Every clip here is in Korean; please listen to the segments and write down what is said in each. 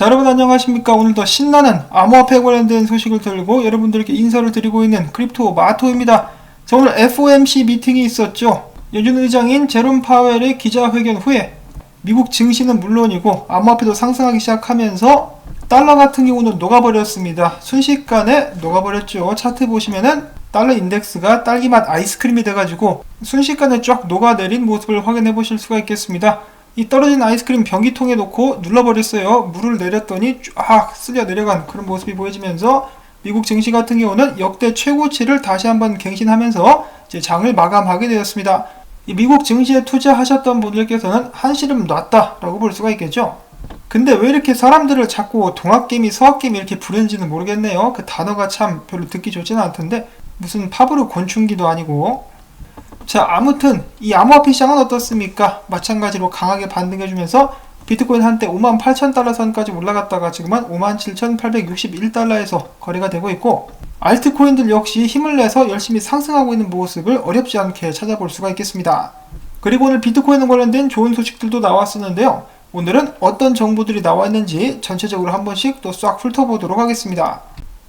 자, 여러분 안녕하십니까. 오늘도 신나는 암호화폐 관련된 소식을 들고 여러분들께 인사를 드리고 있는 크립토 마토입니다. 자, 오늘 FOMC 미팅이 있었죠. 연준 의장인 제롬 파웰의 기자회견 후에 미국 증시는 물론이고 암호화폐도 상승하기 시작하면서 달러 같은 경우는 녹아버렸습니다. 순식간에 녹아버렸죠. 차트 보시면은 달러 인덱스가 딸기맛 아이스크림이 돼가지고 순식간에 쫙 녹아내린 모습을 확인해 보실 수가 있겠습니다. 이 떨어진 아이스크림 변기통에 놓고 눌러버렸어요. 물을 내렸더니 쫙 쓸려 내려간 그런 모습이 보여지면서 미국 증시 같은 경우는 역대 최고치를 다시 한번 갱신하면서 이제 장을 마감하게 되었습니다. 이 미국 증시에 투자하셨던 분들께서는 한시름 놨다라고 볼 수가 있겠죠. 근데 왜 이렇게 사람들을 자꾸 동학개미, 서학개미 이렇게 부르는지는 모르겠네요. 그 단어가 참 별로 듣기 좋지는 않던데 무슨 파브르 곤충기도 아니고. 자, 아무튼 이 암호화폐 시장은 어떻습니까? 마찬가지로 강하게 반등해주면서 비트코인 한때 58,000달러 선까지 올라갔다가 지금은 57,861달러에서 거래가 되고 있고, 알트코인들 역시 힘을 내서 열심히 상승하고 있는 모습을 어렵지 않게 찾아볼 수가 있겠습니다. 그리고 오늘 비트코인 관련된 좋은 소식들도 나왔었는데요. 오늘은 어떤 정보들이 나와 있는지 전체적으로 한 번씩 또 싹 훑어보도록 하겠습니다.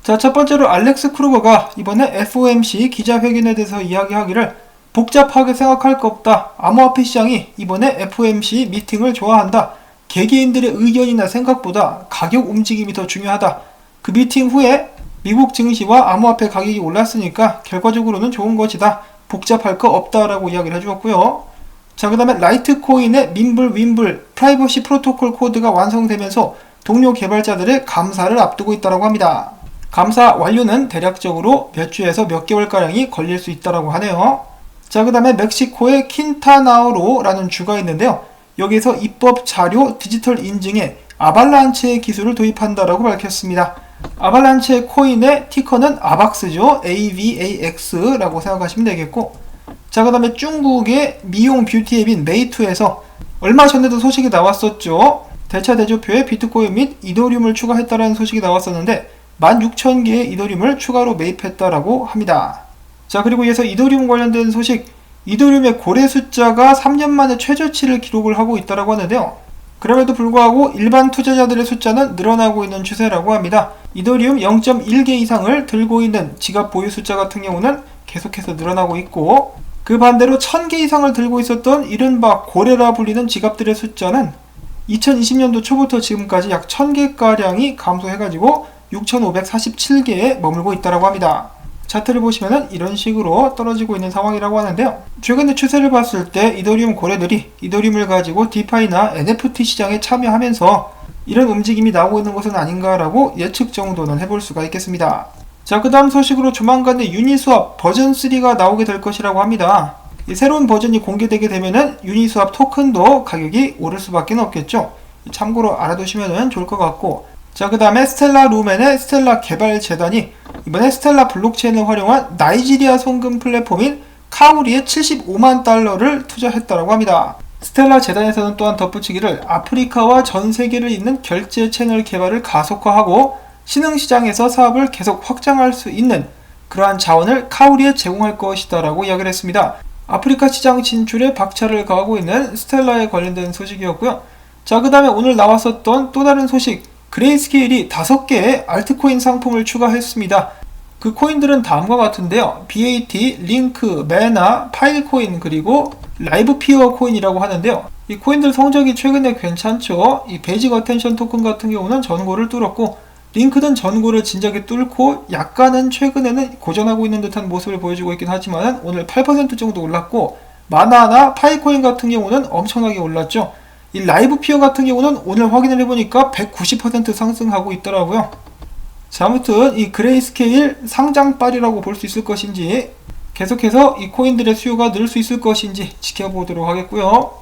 자, 첫 번째로 알렉스 크루거가 이번에 FOMC 기자회견에 대해서 이야기하기를 복잡하게 생각할 거 없다. 암호화폐 시장이 이번에 FOMC 미팅을 좋아한다. 개개인들의 의견이나 생각보다 가격 움직임이 더 중요하다. 그 미팅 후에 미국 증시와 암호화폐 가격이 올랐으니까 결과적으로는 좋은 것이다. 복잡할 거 없다라고 이야기를 해주었고요. 자, 그 다음에 라이트코인의 민블, 윈블, 프라이버시 프로토콜 코드가 완성되면서 동료 개발자들의 감사를 앞두고 있다고 합니다. 감사 완료는 대략적으로 몇 주에서 몇 개월가량이 걸릴 수 있다고 하네요. 자, 그 다음에 멕시코의 킨타나우로라는 주가 있는데요. 여기서 입법 자료 디지털 인증에 아발란체의 기술을 도입한다라고 밝혔습니다. 아발란체 코인의 티커는 아박스죠. AVAX라고 생각하시면 되겠고, 자, 그 다음에 중국의 미용 뷰티 앱인 메이투에서 얼마 전에도 소식이 나왔었죠. 대차 대조표에 비트코인 및 이더리움을 추가했다는 소식이 나왔었는데 16,000개의 이더리움을 추가로 매입했다라고 합니다. 자, 그리고 이어서 이더리움 관련된 소식, 이더리움의 고래 숫자가 3년 만에 최저치를 기록을 하고 있다고 하는데요. 그럼에도 불구하고 일반 투자자들의 숫자는 늘어나고 있는 추세라고 합니다. 이더리움 0.1개 이상을 들고 있는 지갑 보유 숫자 같은 경우는 계속해서 늘어나고 있고, 그 반대로 1000개 이상을 들고 있었던 이른바 고래라 불리는 지갑들의 숫자는 2020년도 초부터 지금까지 약 1000개가량이 감소해가지고 6547개에 머물고 있다고 합니다. 차트를 보시면은 이런 식으로 떨어지고 있는 상황이라고 하는데요. 최근의 추세를 봤을 때 이더리움 고래들이 이더리움을 가지고 디파이나 NFT 시장에 참여하면서 이런 움직임이 나오고 있는 것은 아닌가라고 예측 정도는 해볼 수가 있겠습니다. 자, 그 다음 소식으로 조만간에 유니스왑 버전 3가 나오게 될 것이라고 합니다. 이 새로운 버전이 공개되게 되면은 유니스왑 토큰도 가격이 오를 수밖에 없겠죠. 참고로 알아두시면 좋을 것 같고, 자, 그 다음에 스텔라 루멘의 스텔라 개발재단이 이번에 스텔라 블록체인을 활용한 나이지리아 송금 플랫폼인 카우리에 75만 달러를 투자했다고 합니다. 스텔라 재단에서는 또한 덧붙이기를 아프리카와 전 세계를 잇는 결제 채널 개발을 가속화하고 신흥시장에서 사업을 계속 확장할 수 있는 그러한 자원을 카우리에 제공할 것이다 라고 이야기를 했습니다. 아프리카 시장 진출에 박차를 가하고 있는 스텔라에 관련된 소식이었고요. 자, 그 다음에 오늘 나왔었던 또 다른 소식, 그레이스케일이 5개의 알트코인 상품을 추가했습니다. 그 코인들은 다음과 같은데요. BAT, 링크, 메나, 파일코인, 그리고 라이브피어 코인이라고 하는데요. 이 코인들 성적이 최근에 괜찮죠. 이 베이직 어텐션 토큰 같은 경우는 전고를 뚫었고, 링크는 전고를 진작에 뚫고 약간은 최근에는 고전하고 있는 듯한 모습을 보여주고 있긴 하지만 오늘 8% 정도 올랐고, 마나나 파일코인 같은 경우는 엄청나게 올랐죠. 이 라이브 피어 같은 경우는 오늘 확인을 해보니까 190% 상승하고 있더라고요. 자, 아무튼 이 그레이스케일 상장빨이라고 볼 수 있을 것인지, 계속해서 이 코인들의 수요가 늘 수 있을 것인지 지켜보도록 하겠고요.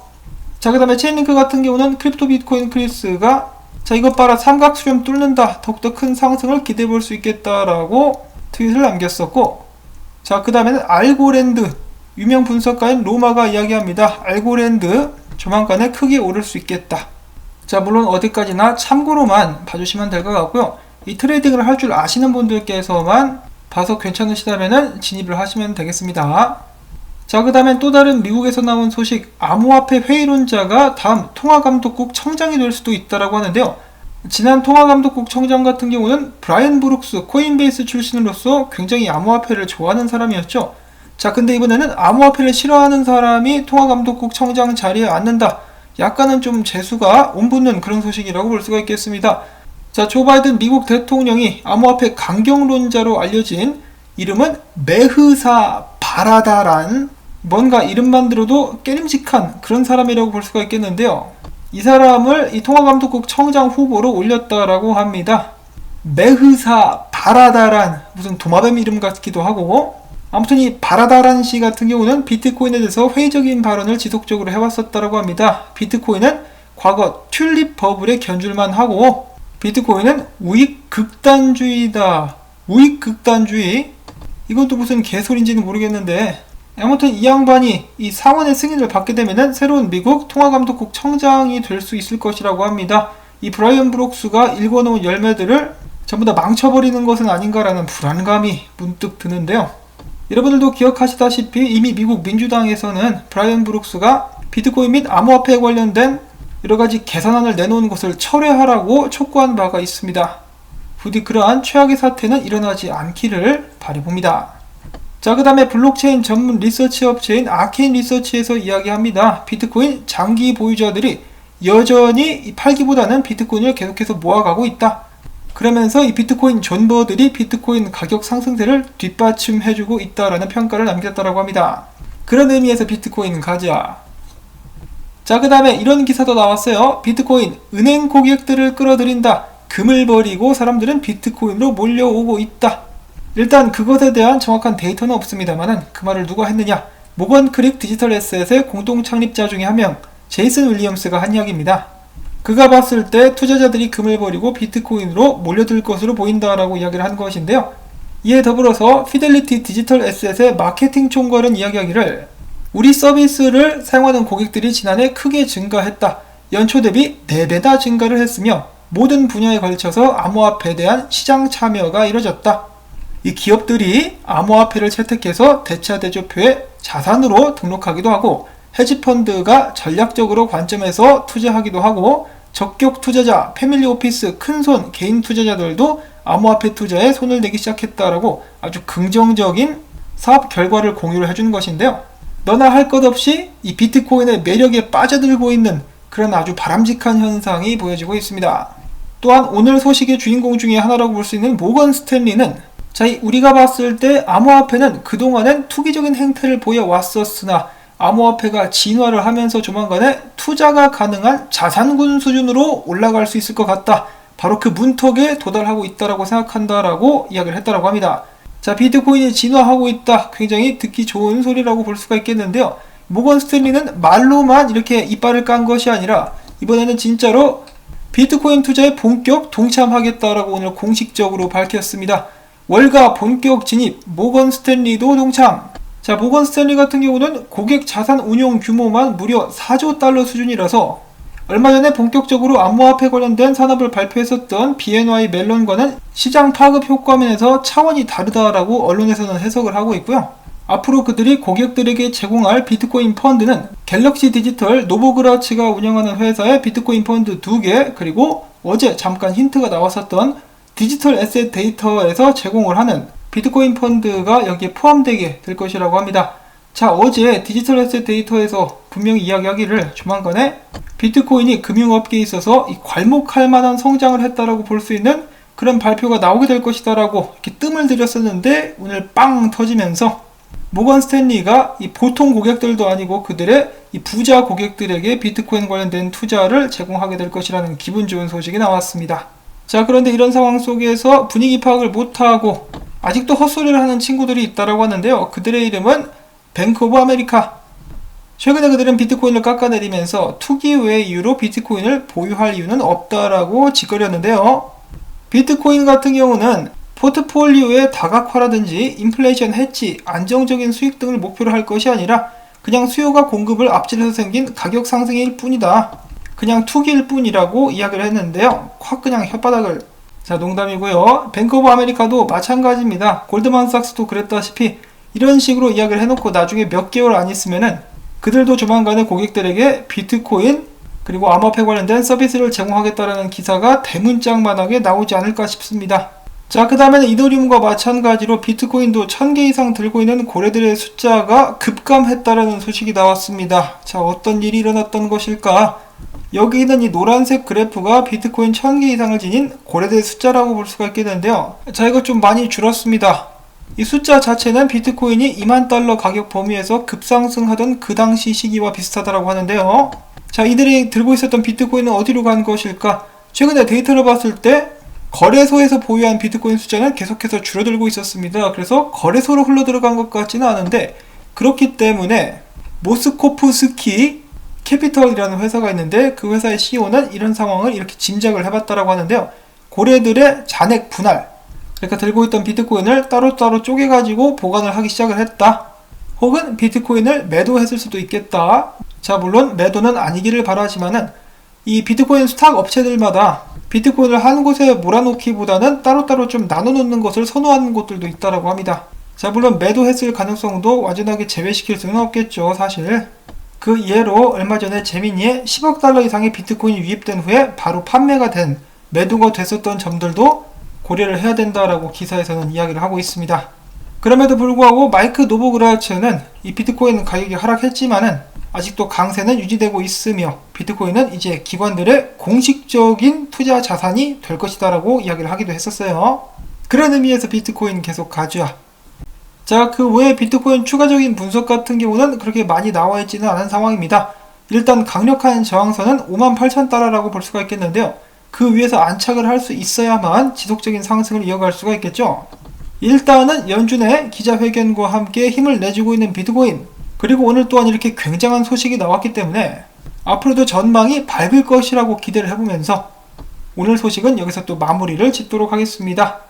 자, 그 다음에 체인링크 같은 경우는 크립토 비트코인 크리스가 자, 이것 봐라, 삼각수렴 뚫는다, 더욱더 큰 상승을 기대해 볼 수 있겠다라고 트윗을 남겼었고, 자, 그 다음에는 알고랜드, 유명 분석가인 로마가 이야기합니다. 알고랜드 조만간에 크게 오를 수 있겠다. 자, 물론 어디까지나 참고로만 봐주시면 될 것 같고요. 이 트레이딩을 할 줄 아시는 분들께서만 봐서 괜찮으시다면 진입을 하시면 되겠습니다. 자, 그 다음엔 또 다른 미국에서 나온 소식, 암호화폐 회의론자가 다음 통화감독국 청장이 될 수도 있다라고 하는데요. 지난 통화감독국 청장 같은 경우는 브라이언 브룩스 코인베이스 출신으로서 굉장히 암호화폐를 좋아하는 사람이었죠. 자, 근데 이번에는 암호화폐를 싫어하는 사람이 통화감독국 청장 자리에 앉는다. 약간은 좀 재수가 온붙는 그런 소식이라고 볼 수가 있겠습니다. 자, 조 바이든 미국 대통령이 암호화폐 강경론자로 알려진 이름은 메흐사 바라다란, 뭔가 이름만 들어도 깨림직한 그런 사람이라고 볼 수가 있겠는데요. 이 사람을 이 통화감독국 청장 후보로 올렸다라고 합니다. 메흐사 바라다란, 무슨 도마뱀 이름 같기도 하고, 아무튼 이 바라다란 씨 같은 경우는 비트코인에 대해서 회의적인 발언을 지속적으로 해왔었다라고 합니다. 비트코인은 과거 튤립 버블에 견줄만 하고, 비트코인은 우익 극단주의다. 우익 극단주의? 이건 또 무슨 개소리인지는 모르겠는데, 아무튼 이 양반이 이 상원의 승인을 받게 되면은 새로운 미국 통화감독국 청장이 될 수 있을 것이라고 합니다. 이 브라이언 브룩스가 읽어놓은 열매들을 전부 다 망쳐버리는 것은 아닌가라는 불안감이 문득 드는데요. 여러분들도 기억하시다시피 이미 미국 민주당에서는 브라이언 브룩스가 비트코인 및 암호화폐에 관련된 여러가지 개선안을 내놓은 것을 철회하라고 촉구한 바가 있습니다. 부디 그러한 최악의 사태는 일어나지 않기를 바라봅니다. 자, 그 다음에 블록체인 전문 리서치 업체인 아케인 리서치에서 이야기합니다. 비트코인 장기 보유자들이 여전히 팔기보다는 비트코인을 계속해서 모아가고 있다. 그러면서 이 비트코인 존버들이 비트코인 가격 상승세를 뒷받침해주고 있다라는 평가를 남겼다고 합니다. 그런 의미에서 비트코인 가자. 자, 그 다음에 이런 기사도 나왔어요. 비트코인 은행 고객들을 끌어들인다. 금을 버리고 사람들은 비트코인으로 몰려오고 있다. 일단 그것에 대한 정확한 데이터는 없습니다만 그 말을 누가 했느냐? 모건 크릭 디지털 에셋의 공동 창립자 중에 한 명, 제이슨 윌리엄스가 한 이야기입니다. 그가 봤을 때 투자자들이 금을 버리고 비트코인으로 몰려들 것으로 보인다라고 이야기를 한 것인데요. 이에 더불어서 피델리티 디지털 에셋의 마케팅 총괄은 이야기하기를 우리 서비스를 사용하는 고객들이 지난해 크게 증가했다. 연초 대비 4배나 증가를 했으며 모든 분야에 걸쳐서 암호화폐에 대한 시장 참여가 이뤄졌다. 이 기업들이 암호화폐를 채택해서 대차 대조표에 자산으로 등록하기도 하고 헤지펀드가 전략적으로 관점에서 투자하기도 하고 적격 투자자, 패밀리 오피스, 큰손, 개인 투자자들도 암호화폐 투자에 손을 내기 시작했다라고 아주 긍정적인 사업 결과를 공유를 해주는 것인데요. 너나 할 것 없이 이 비트코인의 매력에 빠져들고 있는 그런 아주 바람직한 현상이 보여지고 있습니다. 또한 오늘 소식의 주인공 중에 하나라고 볼 수 있는 모건 스탠리는 자, 우리가 봤을 때 암호화폐는 그동안엔 투기적인 행태를 보여왔었으나 암호화폐가 진화를 하면서 조만간에 투자가 가능한 자산군 수준으로 올라갈 수 있을 것 같다. 바로 그 문턱에 도달하고 있다라고 생각한다라고 이야기를 했다라고 합니다. 자, 비트코인이 진화하고 있다. 굉장히 듣기 좋은 소리라고 볼 수가 있겠는데요. 모건 스탠리는 말로만 이렇게 이빨을 깐 것이 아니라 이번에는 진짜로 비트코인 투자에 본격 동참하겠다라고 오늘 공식적으로 밝혔습니다. 월가 본격 진입, 모건 스탠리도 동참. 자, 모건 스탠리 같은 경우는 고객 자산 운용 규모만 무려 4조 달러 수준이라서 얼마 전에 본격적으로 암호화폐 관련된 산업을 발표했었던 BNY 멜론과는 시장 파급 효과면에서 차원이 다르다라고 언론에서는 해석을 하고 있고요. 앞으로 그들이 고객들에게 제공할 비트코인 펀드는 갤럭시 디지털 노보그라츠가 운영하는 회사의 비트코인 펀드 2개, 그리고 어제 잠깐 힌트가 나왔었던 디지털 에셋 데이터에서 제공을 하는 비트코인 펀드가 여기에 포함되게 될 것이라고 합니다. 자, 어제 디지털 에셋 데이터에서 분명히 이야기하기를 조만간에 비트코인이 금융업계에 있어서 괄목할 만한 성장을 했다라고 볼 수 있는 그런 발표가 나오게 될 것이다라고 이렇게 뜸을 들였었는데 오늘 빵 터지면서 모건 스탠리가 이 보통 고객들도 아니고 그들의 이 부자 고객들에게 비트코인 관련된 투자를 제공하게 될 것이라는 기분 좋은 소식이 나왔습니다. 자, 그런데 이런 상황 속에서 분위기 파악을 못하고 아직도 헛소리를 하는 친구들이 있다라고 하는데요. 그들의 이름은 뱅크 오브 아메리카. 최근에 그들은 비트코인을 깎아내리면서 투기 외 이유로 비트코인을 보유할 이유는 없다라고 짓거렸는데요. 비트코인 같은 경우는 포트폴리오의 다각화라든지 인플레이션 해치, 안정적인 수익 등을 목표로 할 것이 아니라 그냥 수요가 공급을 앞질러서 생긴 가격 상승일 뿐이다. 그냥 투기일 뿐이라고 이야기를 했는데요. 확 그냥 혓바닥을. 자, 농담이고요. 뱅크 오브 아메리카도 마찬가지입니다. 골드만삭스도 그랬다시피 이런 식으로 이야기를 해놓고 나중에 몇 개월 안 있으면은 그들도 조만간에 고객들에게 비트코인 그리고 암호화폐 관련된 서비스를 제공하겠다라는 기사가 대문짝만하게 나오지 않을까 싶습니다. 자, 그 다음에는 이더리움과 마찬가지로 비트코인도 1000개 이상 들고 있는 고래들의 숫자가 급감했다라는 소식이 나왔습니다. 자, 어떤 일이 일어났던 것일까? 여기 있는 이 노란색 그래프가 비트코인 1000개 이상을 지닌 고래들의 숫자라고 볼 수가 있겠는데요. 자, 이거 좀 많이 줄었습니다. 이 숫자 자체는 비트코인이 2만 달러 가격 범위에서 급상승하던 그 당시 시기와 비슷하다고 하는데요. 자, 이들이 들고 있었던 비트코인은 어디로 간 것일까? 최근에 데이터를 봤을 때 거래소에서 보유한 비트코인 숫자는 계속해서 줄어들고 있었습니다. 그래서 거래소로 흘러 들어간 것 같지는 않은데, 그렇기 때문에 모스코프스키 캐피털이라는 회사가 있는데 그 회사의 CEO는 이런 상황을 이렇게 짐작을 해봤다라고 하는데요. 고래들의 잔액 분할, 그러니까 들고 있던 비트코인을 따로따로 쪼개가지고 보관을 하기 시작을 했다. 혹은 비트코인을 매도했을 수도 있겠다. 자, 물론 매도는 아니기를 바라지만은 이 비트코인 스탁 업체들마다 비트코인을 한 곳에 몰아놓기보다는 따로따로 좀 나눠놓는 것을 선호하는 곳들도 있다라고 합니다. 자, 물론 매도했을 가능성도 완전하게 제외시킬 수는 없겠죠, 사실. 그 예로 얼마 전에 제미니에 10억 달러 이상의 비트코인이 유입된 후에 바로 판매가 된, 매도가 됐었던 점들도 고려를 해야 된다라고 기사에서는 이야기를 하고 있습니다. 그럼에도 불구하고 마이크 노보그라츠는 이 비트코인 가격이 하락했지만은 아직도 강세는 유지되고 있으며 비트코인은 이제 기관들의 공식적인 투자 자산이 될 것이다라고 이야기를 하기도 했었어요. 그런 의미에서 비트코인 계속 가져야. 자, 그 외에 비트코인 추가적인 분석 같은 경우는 그렇게 많이 나와 있지는 않은 상황입니다. 일단 강력한 저항선은 58,000달러라고 볼 수가 있겠는데요. 그 위에서 안착을 할 수 있어야만 지속적인 상승을 이어갈 수가 있겠죠. 일단은 연준의 기자회견과 함께 힘을 내주고 있는 비트코인, 그리고 오늘 또한 이렇게 굉장한 소식이 나왔기 때문에 앞으로도 전망이 밝을 것이라고 기대를 해보면서 오늘 소식은 여기서 또 마무리를 짓도록 하겠습니다.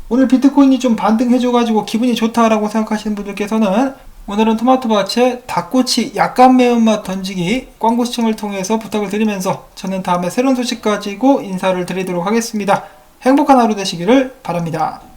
오늘 비트코인이 좀 반등해줘가지고 기분이 좋다라고 생각하시는 분들께서는 오늘은 토마토밭에 닭꼬치 약간 매운맛 던지기 광고 시청을 통해서 부탁을 드리면서 저는 다음에 새로운 소식 가지고 인사를 드리도록 하겠습니다. 행복한 하루 되시기를 바랍니다.